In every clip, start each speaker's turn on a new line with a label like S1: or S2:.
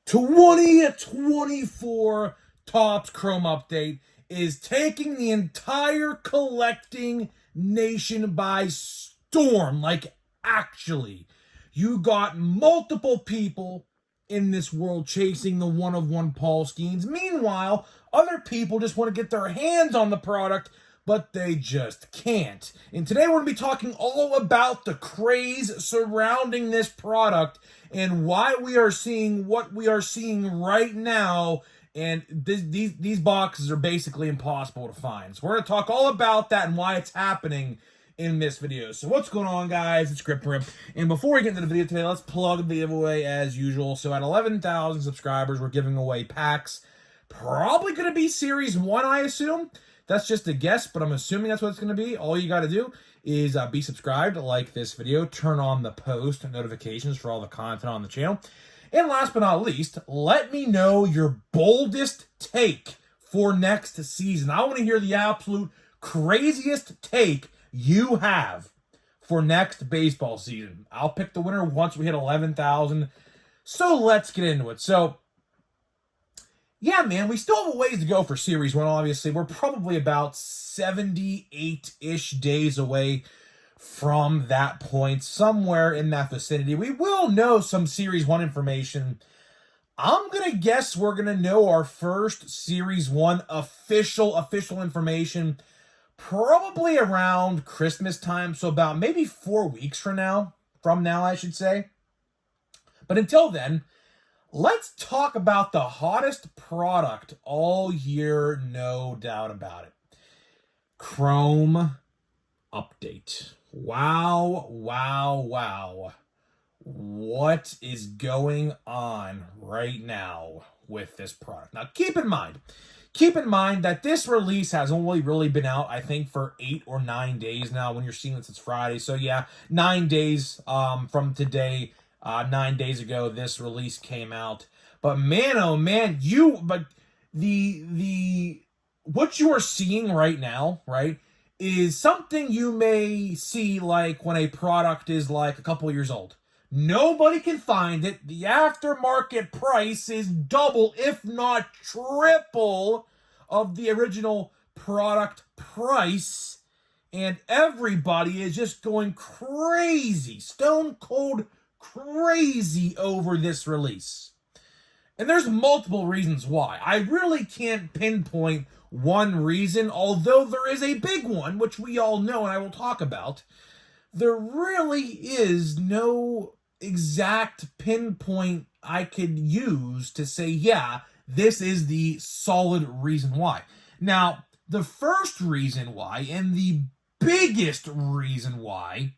S1: 2024 Topps Chrome update is taking the entire collecting nation by storm. Like, actually, you got multiple people in this world chasing the one-of-one Paul Skeens. Meanwhile, other people just want to get their hands on the product, but they just can't. And today we're going to be talking all about the craze surrounding this product and why we are seeing what we are seeing right now. And these boxes are basically impossible to find. So we're going to talk all about that and why it's happening in this video. So what's going on, guys? It's Grip Rip. And before we get into the video today, let's plug the giveaway as usual. So at 11,000 subscribers, we're giving away packs. Probably going to be Series 1, I assume. That's just a guess, but I'm assuming that's what it's going to be. All you got to do is be subscribed, like this video, turn on the post notifications for all the content on the channel. And last but not least, let me know your boldest take for next season. I want to hear the absolute craziest take you have for next baseball season. I'll pick the winner once we hit 11,000. So let's get into it. So, yeah, man, we still have a ways to go for Series 1, obviously. We're probably about 78-ish days away from that point, somewhere in that vicinity. We will know some Series 1 information. I'm going to guess we're going to know our first Series 1 official information probably around Christmas time, so about maybe 4 weeks from now, I should say. But until then, let's talk about the hottest product all year, no doubt about it. Chrome update. Wow. What is going on right now with this product? Now, keep in mind that this release has only really been out, I think, for 8 or 9 days now. When you're seeing this, it's Friday. So, yeah, 9 days from today. 9 days ago, this release came out. But man, oh man, what you are seeing right now, right, is something you may see like when a product is like a couple years old. Nobody can find it. The aftermarket price is double, if not triple, of the original product price. And everybody is just going crazy, stone cold crazy over this release. And there's multiple reasons why. I really can't pinpoint one reason, although there is a big one, which we all know and I will talk about. There really is no exact pinpoint I could use to say, yeah, this is the solid reason why. Now, the first reason why, and the biggest reason why,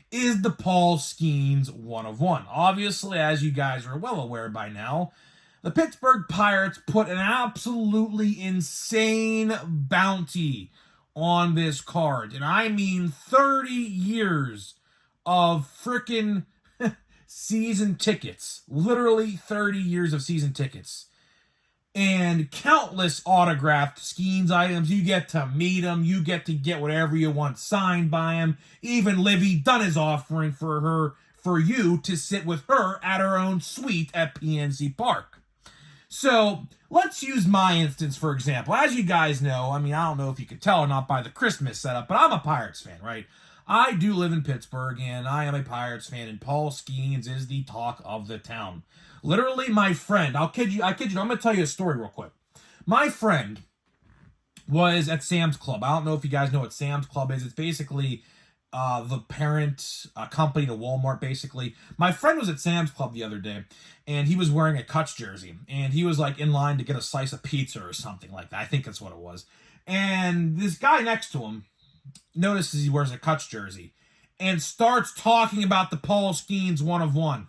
S1: is the Paul Skeens one-of-one. Obviously, as you guys are well aware by now, the Pittsburgh Pirates put an absolutely insane bounty on this card. And I mean 30 years of frickin' season tickets. Literally 30 years of season tickets. And countless autographed Skeens items. You get to meet him. You get to get whatever you want signed by him. Even Livy Dunn is offering for you to sit with her at her own suite at PNC Park. So, let's use my instance, for example. As you guys know, I mean, I don't know if you could tell or not by the Christmas setup, but I'm a Pirates fan, right? I do live in Pittsburgh, and I am a Pirates fan, and Paul Skeens is the talk of the town. Literally, my friend, I kid you, I'm going to tell you a story real quick. My friend was at Sam's Club. I don't know if you guys know what Sam's Club is. It's basically the parent company to Walmart, basically. My friend was at Sam's Club the other day, and he was wearing a Cuts jersey, and he was like in line to get a slice of pizza or something like that. I think that's what it was. And this guy next to him notices he wears a Cuts jersey and starts talking about the Paul Skeens one-of-one.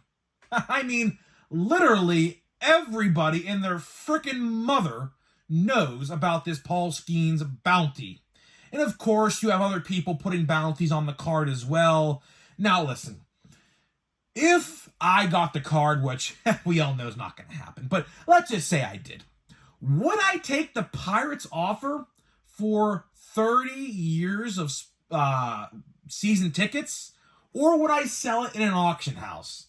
S1: I mean, literally everybody and their frickin' mother knows about this Paul Skeens bounty. And of course, you have other people putting bounties on the card as well. Now listen, if I got the card, which we all know is not going to happen, but let's just say I did, would I take the Pirates offer for 30 years of season tickets, or would I sell it in an auction house?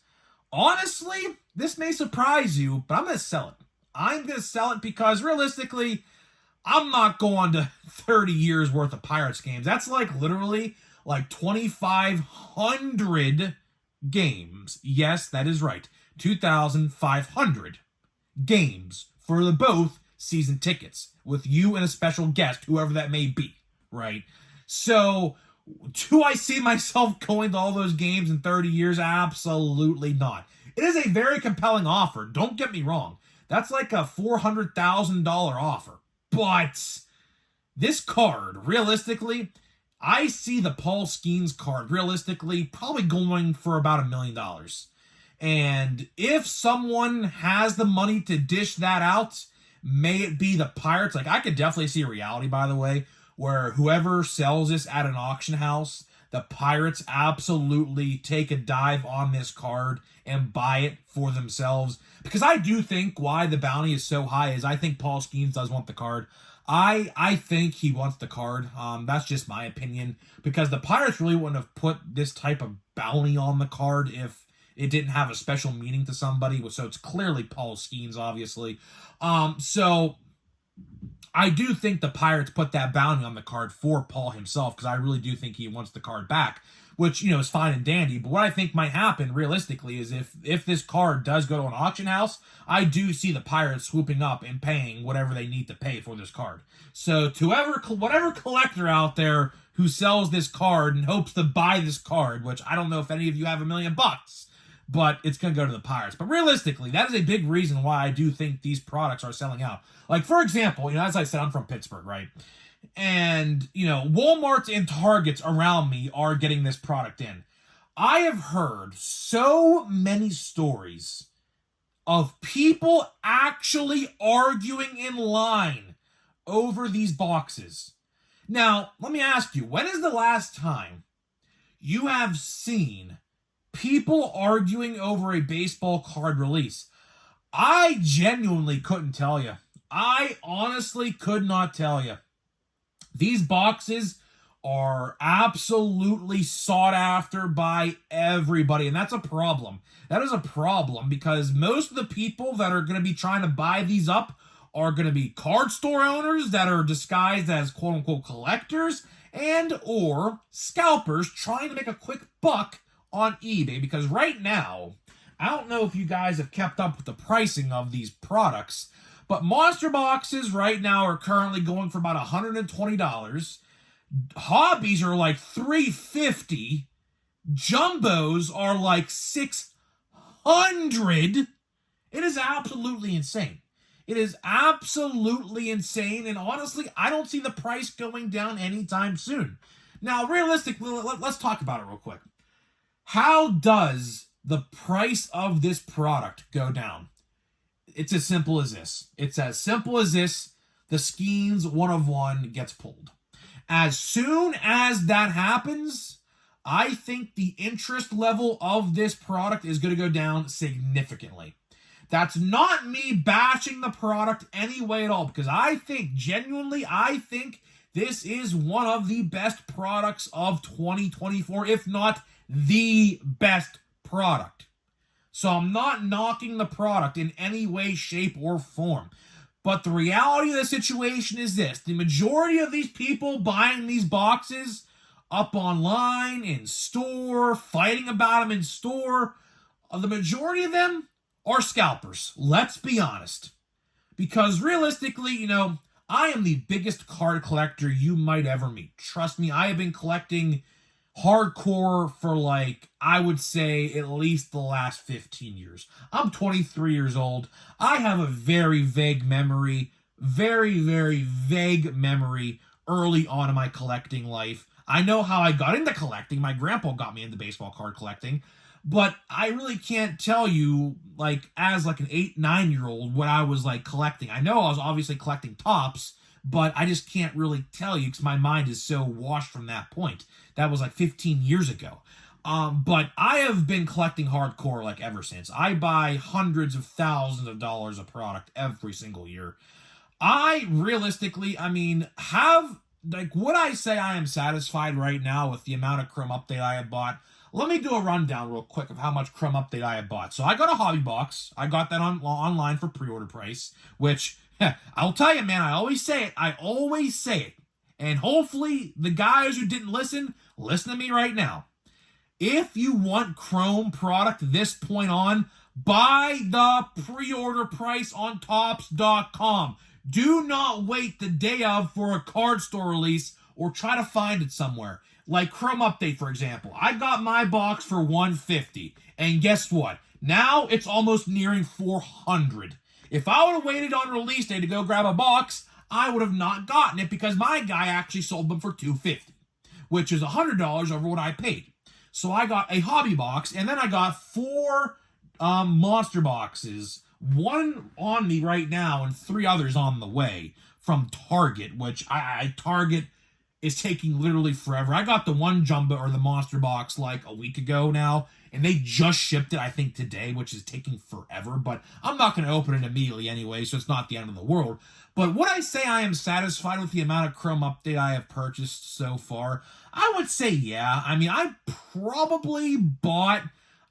S1: Honestly, this may surprise you, but I'm going to sell it. I'm going to sell it because realistically, I'm not going to 30 years worth of Pirates games. That's like literally like 2,500 games. Yes, that is right. 2,500 games for the both season tickets with you and a special guest, whoever that may be, right? So, do I see myself going to all those games in 30 years? Absolutely not. It is a very compelling offer. Don't get me wrong. That's like a $400,000 offer. But this card, realistically, I see the Paul Skeens card, realistically, probably going for about $1 million. And if someone has the money to dish that out, may it be the Pirates. Like, I could definitely see a reality, by the way, where whoever sells this at an auction house, the Pirates absolutely take a dive on this card and buy it for themselves. Because I do think why the bounty is so high is I think Paul Skeens does want the card. I think he wants the card. That's just my opinion. Because the Pirates really wouldn't have put this type of bounty on the card if it didn't have a special meaning to somebody. So it's clearly Paul Skeens, obviously. So I do think the Pirates put that bounty on the card for Paul himself, because I really do think he wants the card back, which, is fine and dandy. But what I think might happen, realistically, is if this card does go to an auction house, I do see the Pirates swooping up and paying whatever they need to pay for this card. So to whatever collector out there who sells this card and hopes to buy this card, which I don't know if any of you have $1 million, but it's going to go to the Pirates. But realistically, that is a big reason why I do think these products are selling out. Like, for example, as I said, I'm from Pittsburgh, right? And, Walmarts and Targets around me are getting this product in. I have heard so many stories of people actually arguing in line over these boxes. Now, let me ask you, when is the last time you have seen people arguing over a baseball card release? I genuinely couldn't tell you. I honestly could not tell you. These boxes are absolutely sought after by everybody, and that's a problem. That is a problem because most of the people that are going to be trying to buy these up are going to be card store owners that are disguised as quote-unquote collectors and or scalpers trying to make a quick buck on eBay. Because right now, I don't know if you guys have kept up with the pricing of these products, but monster boxes right now are currently going for about $120. Hobbies are like $350. Jumbos are like $600. It is absolutely insane. It is absolutely insane, and honestly, I don't see the price going down anytime soon. Now, realistically, let's talk about it real quick. How does the price of this product go down? It's as simple as this. It's as simple as this. The Skeens 1 of 1 gets pulled. As soon as that happens, I think the interest level of this product is going to go down significantly. That's not me bashing the product any way at all, because I think this is one of the best products of 2024, if not the best product. So I'm not knocking the product in any way, shape, or form. But the reality of the situation is this. The majority of these people buying these boxes up online, in store, fighting about them in store, the majority of them are scalpers. Let's be honest. Because realistically, I am the biggest card collector you might ever meet. Trust me, I have been collecting hardcore for I would say at least the last 15 years. I'm 23 years old. I have a very vague memory, very, very vague memory early on in my collecting life. I know how I got into collecting. My grandpa got me into baseball card collecting, but I really can't tell you as an 8, 9-year-old what I was collecting. I know I was obviously collecting tops, but I just can't really tell you because my mind is so washed from that point. That was 15 years ago. But I have been collecting hardcore ever since. I buy hundreds of thousands of dollars of product every single year. I realistically, would I say I am satisfied right now with the amount of Chrome Update I have bought? let me do a rundown real quick of how much Chrome Update I have bought. So I got a hobby box. I got that online for pre-order price, which I'll tell you, man, I always say it. I always say it. And hopefully the guys who didn't listen to me right now. If you want Chrome product this point on, buy the pre-order price on Topps.com. Do not wait the day of for a card store release or try to find it somewhere. Like Chrome Update, for example. I got my box for $150. And guess what? Now it's almost nearing $400. If I would have waited on release day to go grab a box, I would have not gotten it because my guy actually sold them for $250, which is $100 over what I paid. So I got a hobby box, and then I got 4 monster boxes, 1 on me right now and 3 others on the way from Target, which Target is taking literally forever. I got the 1 jumbo or the monster box like a week ago now, and they just shipped it, I think, today, which is taking forever, but I'm not going to open it immediately anyway, so it's not the end of the world. But would I say I am satisfied with the amount of Chrome Update I have purchased so far? I would say yeah. I mean, I probably bought,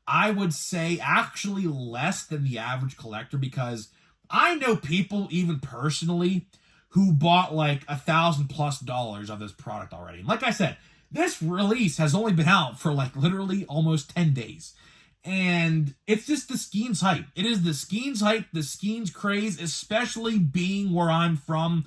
S1: I would say, actually less than the average collector because I know people, even personally, who bought like $1,000+ of this product already. And like I said, this release has only been out for like literally almost 10 days. And it's just the Skeens hype. It is the Skeens hype, the Skeens craze, especially being where I'm from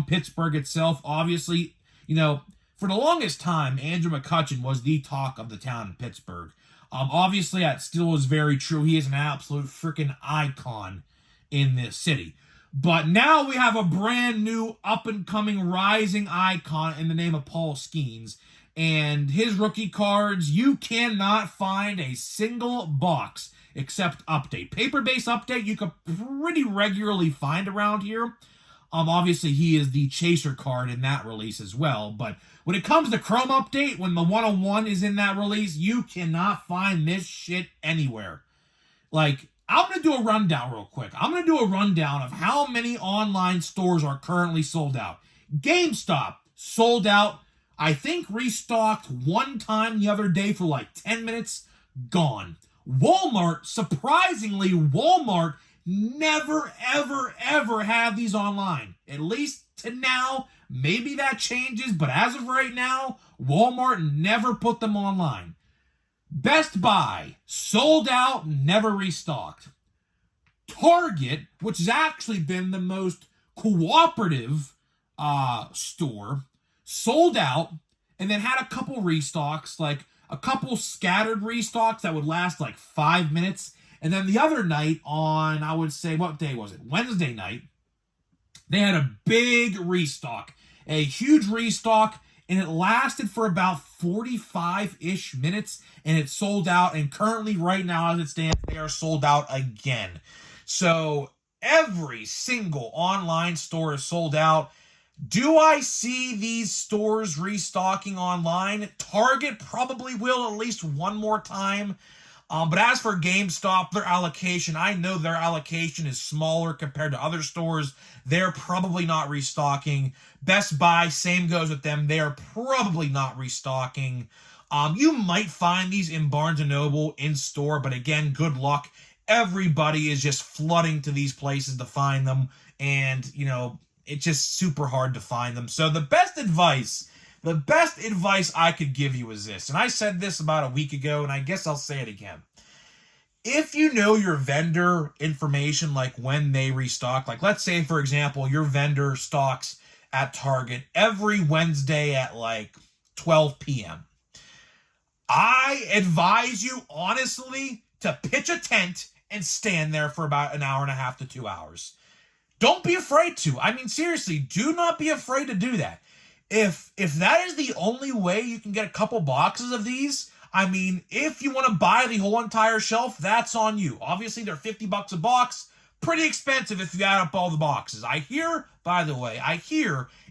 S1: Pittsburgh itself. Obviously, you know, for the longest time, Andrew McCutchen was the talk of the town in Pittsburgh. Obviously, that still is very true. He is an absolute freaking icon in this city. But now we have a brand new up-and-coming rising icon in the name of Paul Skeens. And his rookie cards, you cannot find a single box except Update. Paper-based Update you can pretty regularly find around here. Obviously, he is the chaser card in that release as well. But when it comes to Chrome Update, when the 101 is in that release, you cannot find this shit anywhere. Like, I'm going to do a rundown real quick. I'm going to do a rundown of how many online stores are currently sold out. GameStop, sold out. I think restocked 1 time the other day for like 10 minutes, gone. Walmart, surprisingly, Walmart never, ever, ever have these online. At least to now, maybe that changes, but as of right now, Walmart never put them online. Best Buy, sold out, never restocked. Target, which has actually been the most cooperative store, sold out, and then had a couple restocks, like a couple scattered restocks that would last like 5 minutes. And then the other night on, I would say, what day was it? Wednesday night, they had a big restock, a huge restock, and it lasted for about 45-ish minutes, and it sold out. And currently, right now, as it stands, they are sold out again. So every single online store is sold out. Do I see these stores restocking online? Target probably will at least one more time. But as for GameStop, their allocation, I know their allocation is smaller compared to other stores. They're probably not restocking. Best Buy, same goes with them. They are probably not restocking. You might find these in Barnes & Noble in store, but again, good luck. Everybody is just flooding to these places to find them. And, you know, it's just super hard to find them. So the best advice I could give you is this. And I said this about a week ago, and I guess I'll say it again. If you know your vendor information, like when they restock, like let's say, for example, your vendor stocks at Target every Wednesday at like 12 p.m. I advise you, honestly, to pitch a tent and stand there for about an hour and a half to 2 hours. Don't be afraid to. I mean, seriously, do not be afraid to do that. If that is the only way you can get a couple boxes of these, I mean, if you want to buy the whole entire shelf, that's on you. Obviously, they're $50 a box. Pretty expensive if you add up all the boxes. I hear, by the way,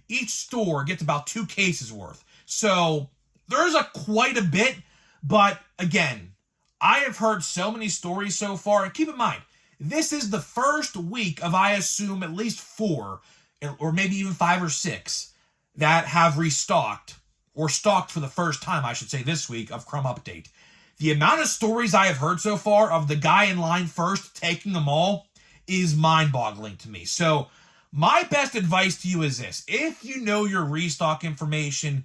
S1: each store gets about 2 cases worth. So there's quite a bit. But again, I have heard so many stories so far. And keep in mind, this is the first week of, I assume, at least 4, or maybe even 5 or 6, that have restocked, or stocked for the first time, I should say, this week of Chrome Update. The amount of stories I have heard so far of the guy in line first taking them all is mind-boggling to me. So my best advice to you is this. If you know your restock information,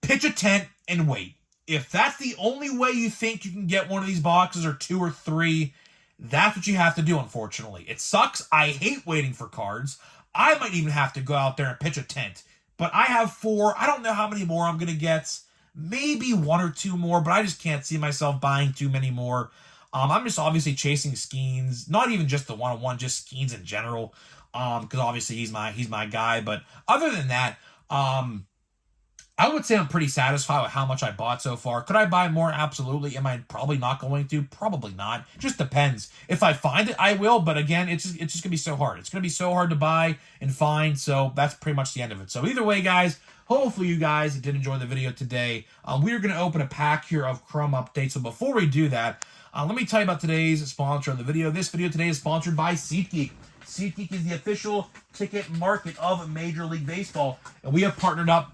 S1: pitch a tent and wait. If that's the only way you think you can get one of these boxes, or 2 or 3, that's what you have to do, unfortunately. It sucks. I hate waiting for cards. I might even have to go out there and pitch a tent. But I have 4. I don't know how many more I'm going to get. Maybe 1 or 2 more, but I just can't see myself buying too many more. I'm just obviously chasing Skeens. Not even just the one-on-one, just Skeens in general. Because obviously he's my guy. But other than that, I would say I'm pretty satisfied with how much I bought so far. Could I buy more? Absolutely. Am I probably not going to? Probably not. Just depends. If I find it, I will. But again, it's just going to be so hard. It's going to be so hard to buy and find. So that's pretty much the end of it. So either way, guys, hopefully you guys did enjoy the video today. We are going to open a pack here of Chrome updates. So before we do that, let me tell you about today's sponsor of the video. This video today is sponsored by SeatGeek. SeatGeek is the official ticket market of Major League Baseball. And we have partnered up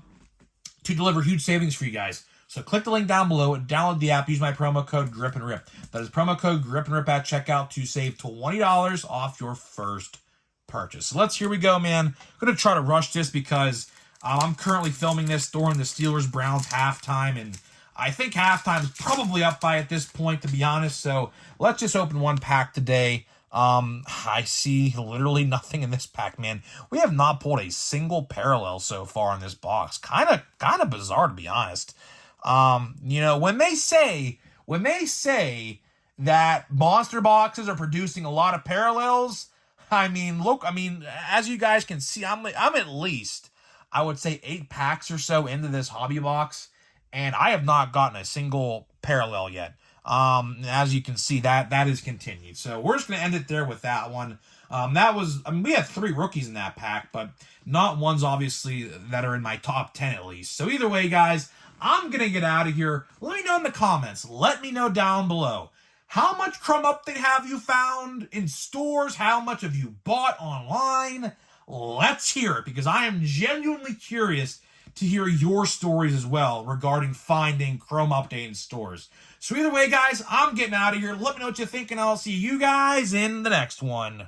S1: to deliver huge savings for you guys. So click the link down below, download the app, use my promo code GRIPANDRIP. That is promo code GRIPANDRIP at checkout to save $20 off your first purchase. So here we go, man. I'm going to try to rush this because I'm currently filming this during the Steelers-Browns halftime, and I think halftime is probably up by at this point, to be honest. So let's just open one pack today. I see literally nothing in this pack, man. We have not pulled a single parallel so far in this box. Kind of bizarre, to be honest. When they say that monster boxes are producing a lot of parallels, look, as you guys can see, I'm at least, I would say, 8 packs or so into this hobby box, and I have not gotten a single parallel yet. As you can see, that is continued. So we're just going to end it there with that one. We had 3 rookies in that pack, but not ones, obviously, that are in my top 10 at least. So either way, guys, I'm going to get out of here. Let me know in the comments. Let me know down below. How much Chrome update have you found in stores? How much have you bought online? Let's hear it, because I am genuinely curious to hear your stories as well regarding finding Chrome update in stores. So either way, guys, I'm getting out of here. Let me know what you think, and I'll see you guys in the next one.